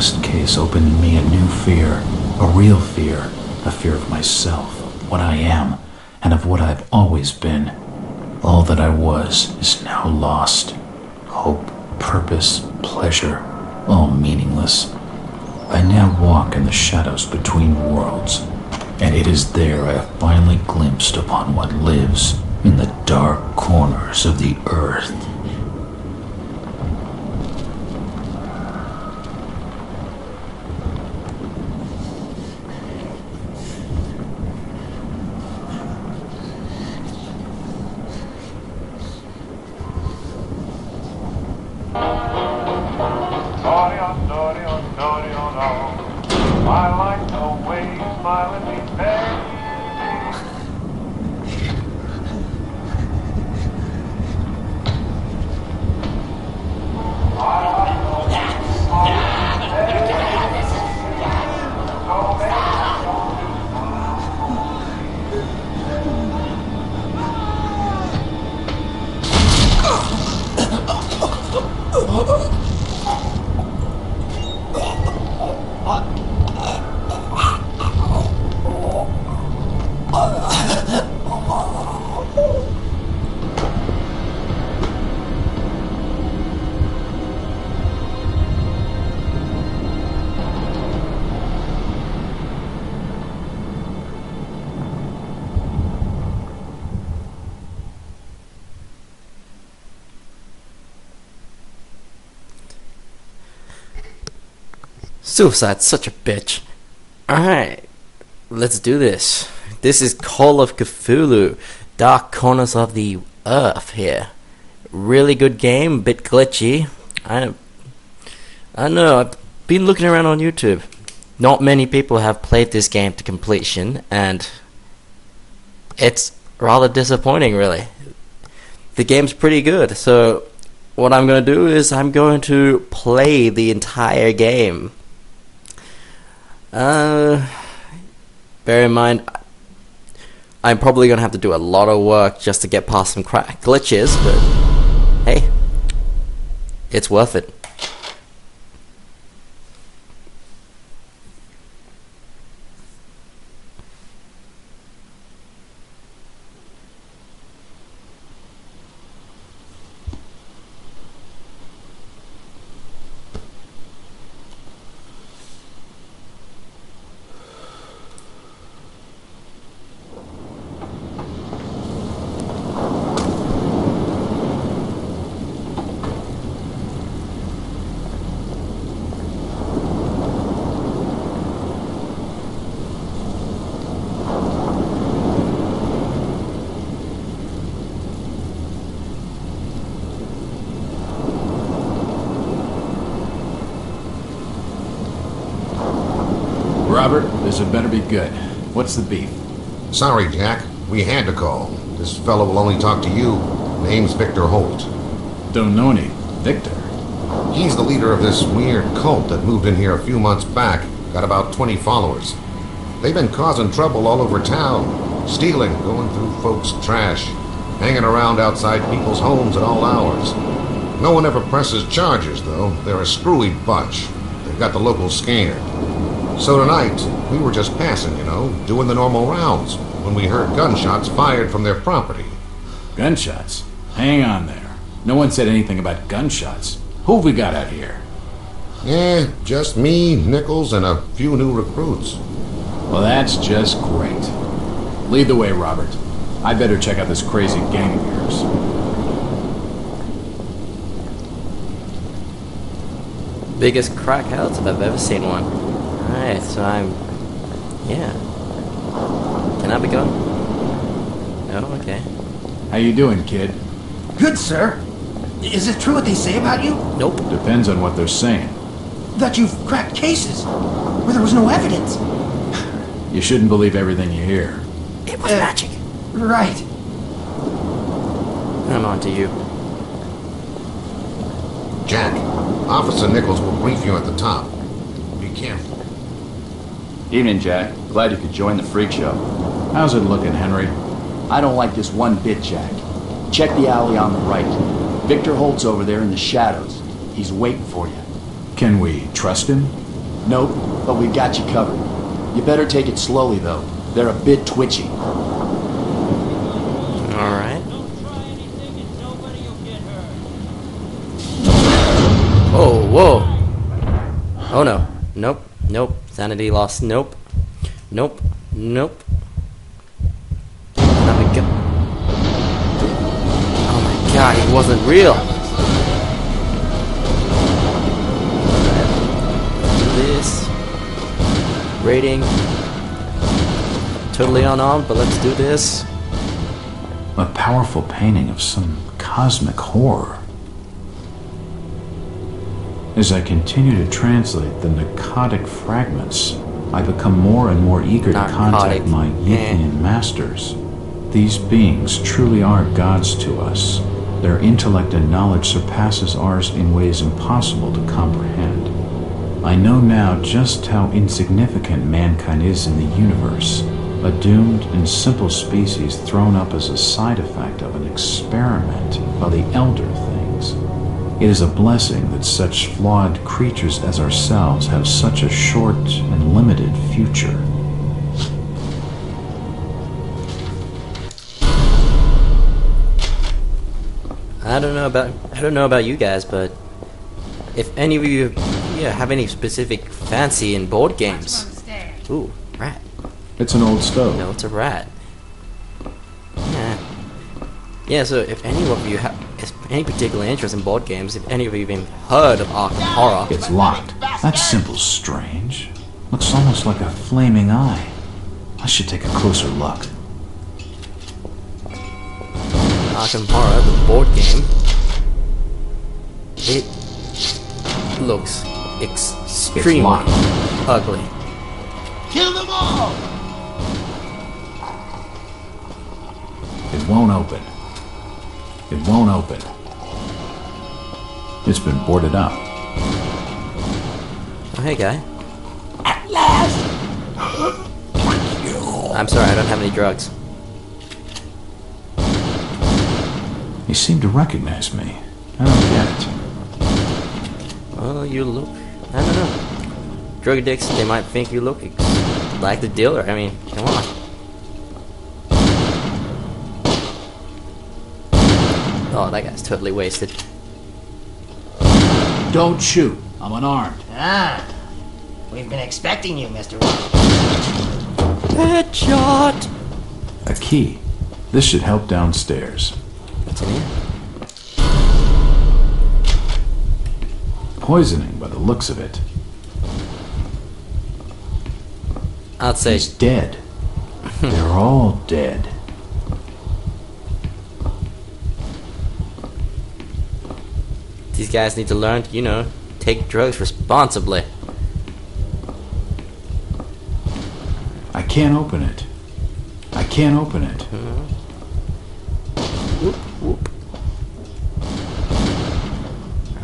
last case opened in me a new fear, a real fear, a fear of myself, of what I am, and of what I've always been. All that I was is now lost. Hope, purpose, pleasure, all meaningless. I now walk in the shadows between worlds, and it is there I have finally glimpsed upon what lives in the dark corners of the earth. I like the way you smile at me, baby. Suicide's such a bitch. Alright, let's do this. This is Call of Cthulhu, Dark Corners of the Earth here. Really good game, bit glitchy. I know, I've been looking around on YouTube. Not many people have played this game to completion, and it's rather disappointing, really. The game's pretty good, so what I'm going to do is I'm going to play the entire game. Bear in mind, I'm probably going to have to do a lot of work just to get past some glitches, but hey, it's worth it. Robert, this had better be good. What's the beef? Sorry, Jack. We had to call. This fellow will only talk to you. Name's Victor Holt. Don't know any. Victor? He's the leader of this weird cult that moved in here a few months back. Got about 20 followers. They've been causing trouble all over town. Stealing, going through folks' trash, hanging around outside people's homes at all hours. No one ever presses charges, though. They're a screwy bunch. They've got the locals scared. So tonight, we were just passing, doing the normal rounds, when we heard gunshots fired from their property. Gunshots? Hang on there. No one said anything about gunshots. Who have we got out here? Just me, Nichols, and a few new recruits. Well, that's just great. Lead the way, Robert. I better check out this crazy gang of yours. Biggest crack house if I've ever seen one. Alright, so yeah. Can I be going? No? Okay. How you doing, kid? Good, sir. Is it true what they say about you? Nope. Depends on what they're saying. That you've cracked cases where there was no evidence. You shouldn't believe everything you hear. It was magic. Right. I'm on to you. Jack, Officer Nichols will brief you at the top. Be careful. Evening, Jack. Glad you could join the freak show. How's it looking, Henry? I don't like this one bit, Jack. Check the alley on the right. Victor Holt's over there in the shadows. He's waiting for you. Can we trust him? Nope, but we got you covered. You better take it slowly, though. They're a bit twitchy. Alright. Oh, whoa. Oh no. Nope. Nope. Sanity lost. Nope. Nope. Nope. Now we go. Oh my god, he wasn't real. This. Rating. Totally unarmed, but let's do this. A powerful painting of some cosmic horror. As I continue to translate the narcotic fragments, I become more and more eager to contact my Yithian masters. These beings truly are gods to us. Their intellect and knowledge surpasses ours in ways impossible to comprehend. I know now just how insignificant mankind is in the universe, a doomed and simple species thrown up as a side effect of an experiment by the elder things. It is a blessing that such flawed creatures as ourselves have such a short and limited future. I don't know about you guys, but if any of you have any specific fancy in board games. Ooh, rat. It's an old stove. No, it's a rat. Yeah, so if any of you have any particular interest in board games, if any of you have even heard of Arkham Horror... It's locked. That symbol's strange. Looks almost like a flaming eye. I should take a closer look. Arkham Horror, the board game, it looks extremely ugly. Kill them all! It won't open. It won't open. It's been boarded up. Oh, hey, guy. At last! I'm sorry, I don't have any drugs. You seem to recognize me. I don't get it. Well, you look... I don't know. Drug addicts, they might think you look like the dealer. I mean, come on. Oh, that guy's totally wasted. Don't shoot. I'm unarmed. Ah, we've been expecting you, Mr. Headshot! A key. This should help downstairs. What's in here? Poisoning by the looks of it. I'd say... He's dead. They're all dead. These guys need to learn to, you know, take drugs responsibly. I can't open it. I can't open it. Whoop, whoop.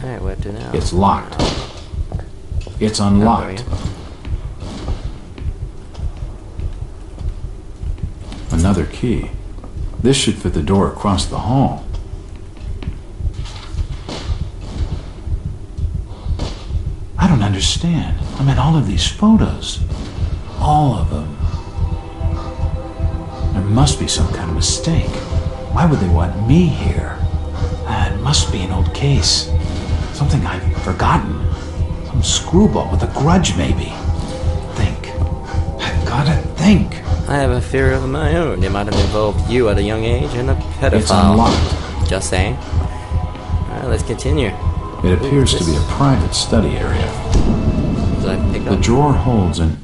Alright, what to now? It's locked. It's unlocked. Another key. This should fit the door across the hall. I don't understand. I mean, all of these photos. All of them. There must be some kind of mistake. Why would they want me here? It must be an old case. Something I've forgotten. Some screwball with a grudge, maybe. Think. I've gotta think. I have a fear of my own. It might have involved you at a young age and a pedophile. It's unlocked. Just saying. Alright, let's continue. It appears to be a private study area. Did I pick The up? drawer holds an...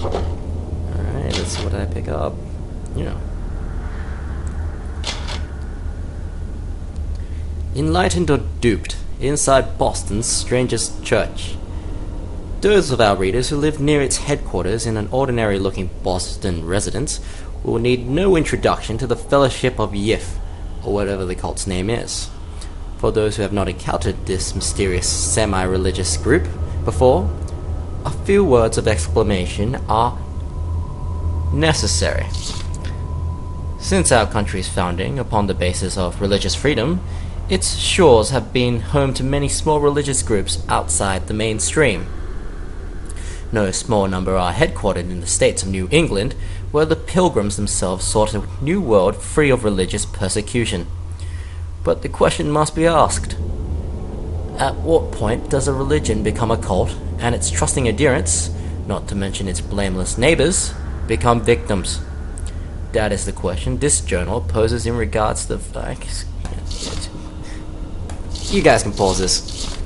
Alright, let's see what I pick up. You know. Enlightened or duped, inside Boston's strangest church. Those of our readers who live near its headquarters in an ordinary-looking Boston residence will need no introduction to the Fellowship of Yif, or whatever the cult's name is. For those who have not encountered this mysterious semi-religious group before, a few words of exclamation are necessary. Since our country's founding upon the basis of religious freedom, Its shores have been home to many small religious groups outside the mainstream. No small number are headquartered in the states of New England, where the Pilgrims themselves sought a new world free of religious persecution. But the question must be asked: at what point does a religion become a cult, and its trusting adherents, not to mention its blameless neighbors, become victims? That is the question this journal poses in regards to the facts. You guys can pause this.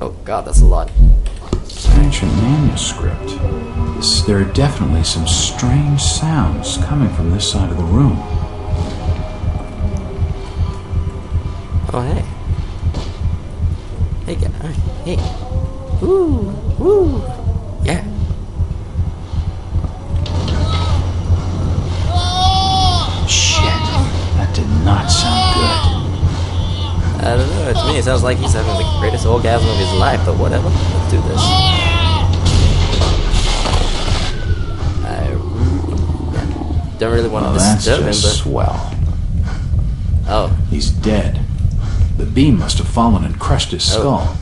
Oh god, that's a lot. Ancient manuscript. There are definitely some strange sounds coming from this side of the room. Oh, hey. Hey, guy. Hey. Woo. Woo. Yeah. Shit. That did not sound good. I don't know, to me it sounds like he's having the greatest orgasm of his life, but whatever. Let's do this. I don't really want to disturb him, but... That's just swell. Oh. He's dead. The beam must have fallen and crushed his skull.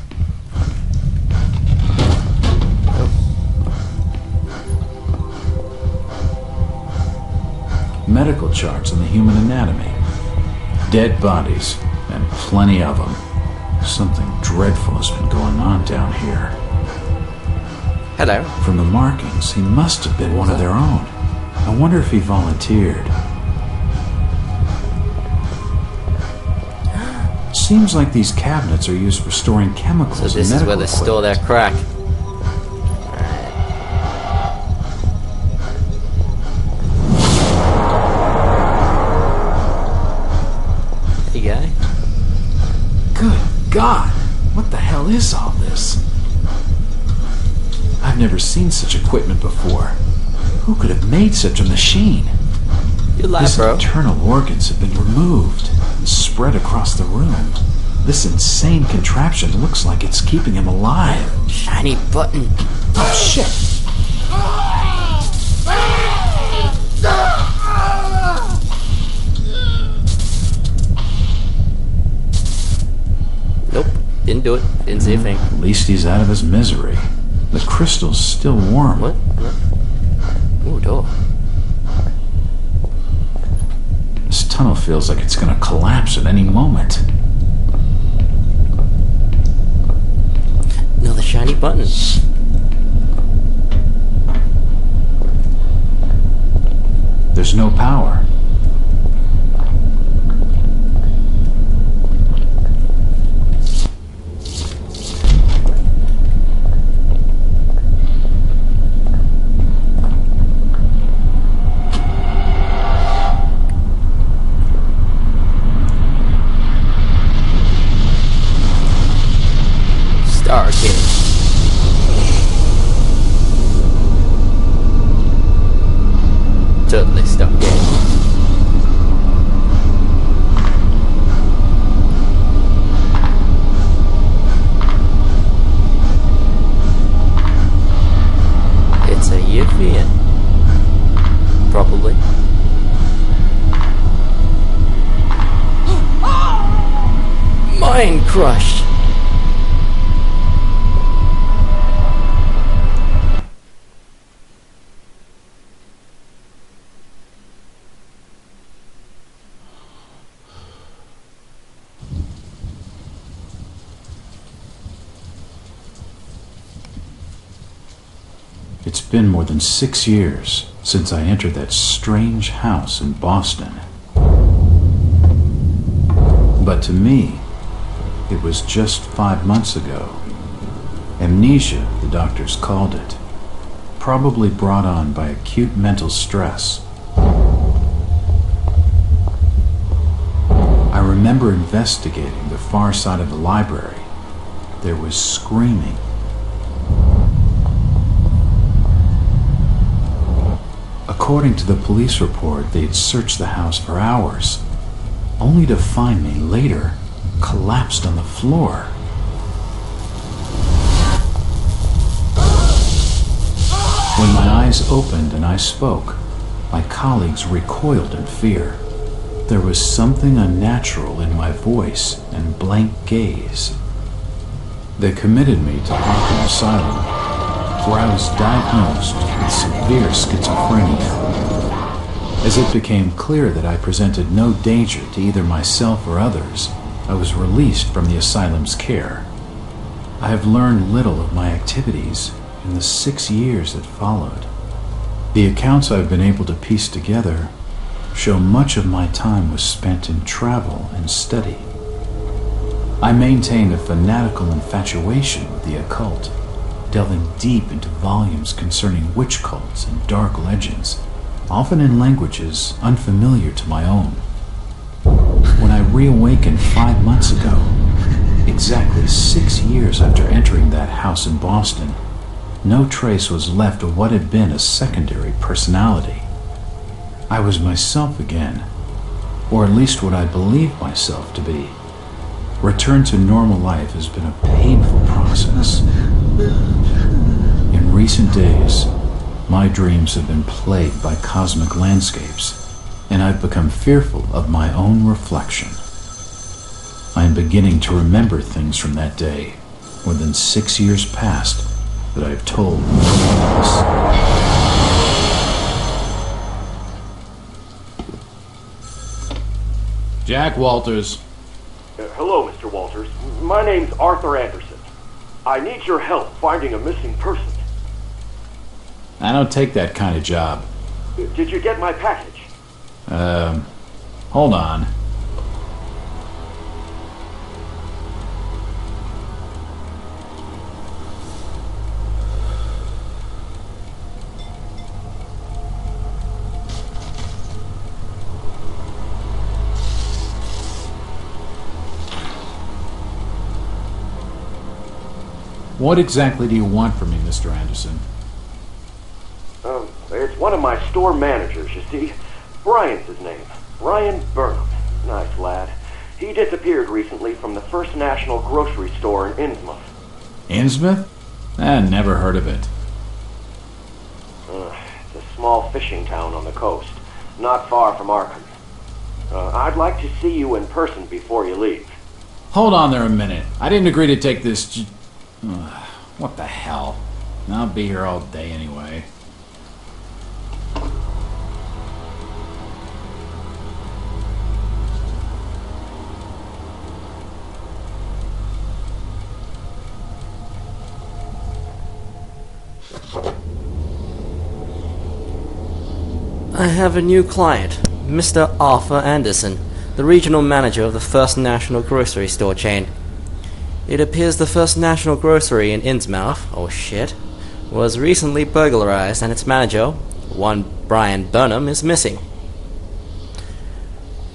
Medical charts on the human anatomy. Dead bodies, and plenty of them. Something dreadful has been going on down here. Hello. From the markings, he must have been one of their own. I wonder if he volunteered. Seems like these cabinets are used for storing chemicals So and this is medical where they store their equipment. crack. Hey guy. Good God! What the hell is all this? I've never seen such equipment before. Who could have made such a machine? You lie, His bro. internal organs have been removed and spread across the room. This insane contraption looks like it's keeping him alive. Shiny button. Oh, shit! Nope. Didn't do it. Didn't see a thing. At least he's out of his misery. The crystal's still warm. What? Ooh, door. This tunnel feels like it's gonna collapse at any moment. Another shiny button. There's no power. Star King. Totally stuck game. It's a Yivian. Probably. Mind crushed. It's been more than 6 years since I entered that strange house in Boston. But to me, it was just 5 months ago. Amnesia, the doctors called it. Probably brought on by acute mental stress. I remember investigating the far side of the library. There was screaming. According to the police report, they'd searched the house for hours, only to find me later collapsed on the floor. When my eyes opened and I spoke, my colleagues recoiled in fear. there was something unnatural in my voice and blank gaze. They committed me to Arkham Asylum, where I was diagnosed with severe schizophrenia. As it became clear that I presented no danger to either myself or others, I was released from the asylum's care. I have learned little of my activities in the 6 years that followed. The accounts I've been able to piece together show much of my time was spent in travel and study. I maintained a fanatical infatuation with the occult, delving deep into volumes concerning witch cults and dark legends, often in languages unfamiliar to my own. When I reawakened 5 months ago, exactly 6 years after entering that house in Boston, no trace was left of what had been a secondary personality. I was myself again, or at least what I believed myself to be. Return to normal life has been a painful process. In recent days, my dreams have been plagued by cosmic landscapes, and I've become fearful of my own reflection. I am beginning to remember things from that day, more than 6 years past, that I have told no one else. Jack Walters. Hello, Mr. Walters. My name's Arthur Anderson. I need your help finding a missing person. I don't take that kind of job. Did you get my package? Hold on. What exactly do you want from me, Mr. Anderson? It's one of my store managers, you see. Brian's his name. Brian Burnham. Nice lad. He disappeared recently from the First National grocery store in Innsmouth. Innsmouth? Never heard of it. It's a small fishing town on the coast, not far from Arkham. I'd like to see you in person before you leave. Hold on there a minute. I didn't agree to take this what the hell? I'll be here all day anyway. I have a new client, Mr. Arthur Anderson, the regional manager of the First National grocery store chain. It appears the First National grocery in Innsmouth, was recently burglarized and its manager, one Brian Burnham, is missing.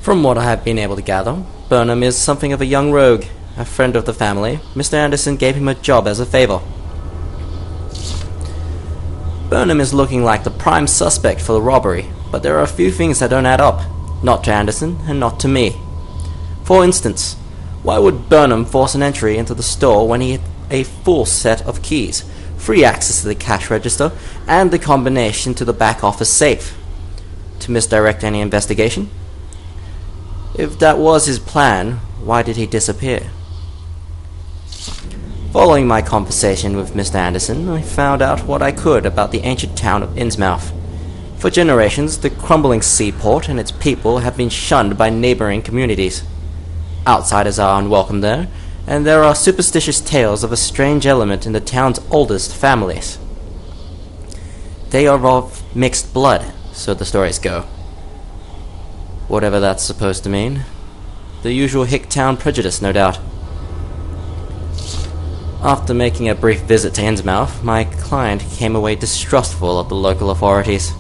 From what I have been able to gather, Burnham is something of a young rogue, a friend of the family. Mr. Anderson gave him a job as a favor. Burnham is looking like the prime suspect for the robbery, but there are a few things that don't add up, not to Anderson and not to me. For instance, why would Burnham force an entry into the store when he had a full set of keys, free access to the cash register, and the combination to the back office safe? To misdirect any investigation? If that was his plan, why did he disappear? Following my conversation with Mr. Anderson, I found out what I could about the ancient town of Innsmouth. For generations, the crumbling seaport and its people have been shunned by neighboring communities. Outsiders are unwelcome there, and there are superstitious tales of a strange element in the town's oldest families. They are of mixed blood, so the stories go. Whatever that's supposed to mean. The usual Hicktown prejudice, no doubt. After making a brief visit to Innsmouth, my client came away distrustful of the local authorities.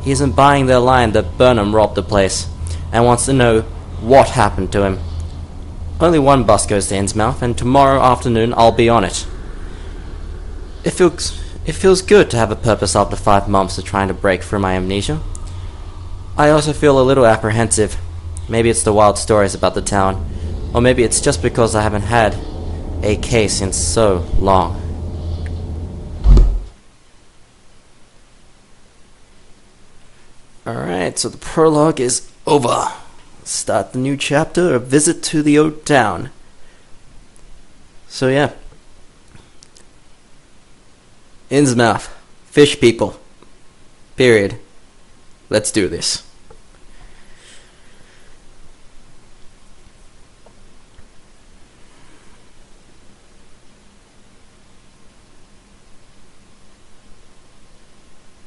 He isn't buying their line that Burnham robbed the place, and wants to know what happened to him. Only one bus goes to Innsmouth, and tomorrow afternoon I'll be on it. It feels good to have a purpose after 5 months of trying to break through my amnesia. I also feel a little apprehensive. Maybe it's the wild stories about the town, or maybe it's just because I haven't had a case in so long. Alright, so the prologue is over. start the new chapter, a visit to the old town. So yeah. Innsmouth. Fish people. Period. Let's do this.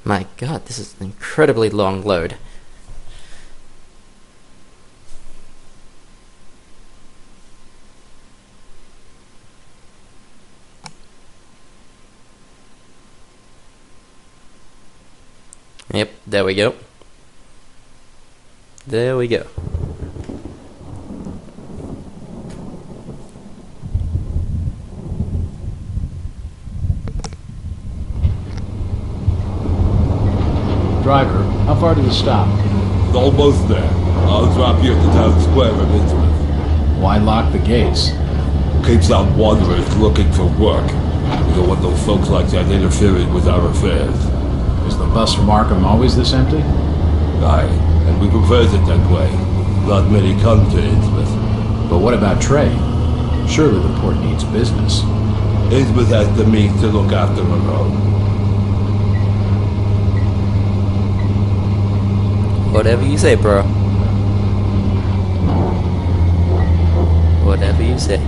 My god, this is an incredibly long load. Yep, there we go. There we go. Driver, how far do you stop? It's almost there. I'll drop you at the town square of Innsmouth. Why lock the gates? Keeps out wanderers looking for work. We don't want those folks like that interfering with our affairs. Is the bus from Arkham always this empty? Aye, and we prefer it that way. Not many come to Innsmouth. But what about trade? Surely the port needs business. Innsmouth has the means to look after her own. Whatever you say, bro. Whatever you say.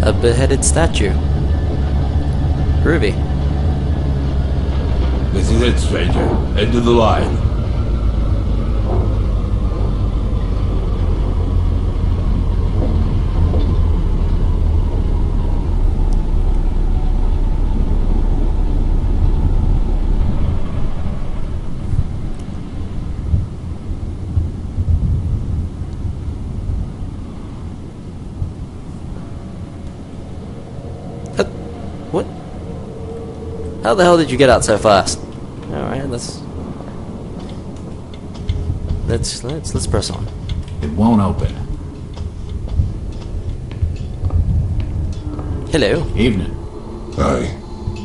A beheaded statue. Groovy. This is it, stranger. End of the line. What? How the hell did you get out so fast? Alright, let's press on. It won't open. Hello. Evening. Hi.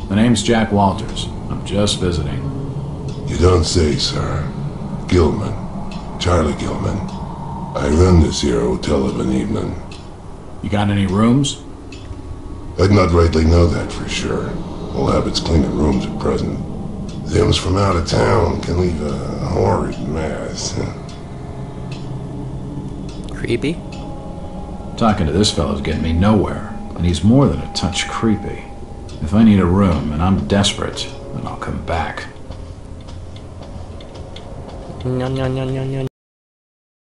My name's Jack Walters. I'm just visiting. You don't say, sir. Gilman. Charlie Gilman. I run this here hotel of an evening. You got any rooms? I'd not rightly know that for sure. All habits cleaning rooms at present. Them's from out of town can leave a horrid mess. Creepy. Talking to this fellow's getting me nowhere, and he's more than a touch creepy. If I need a room and I'm desperate, then I'll come back. Nyan, nyan, nyan, nyan, nyan,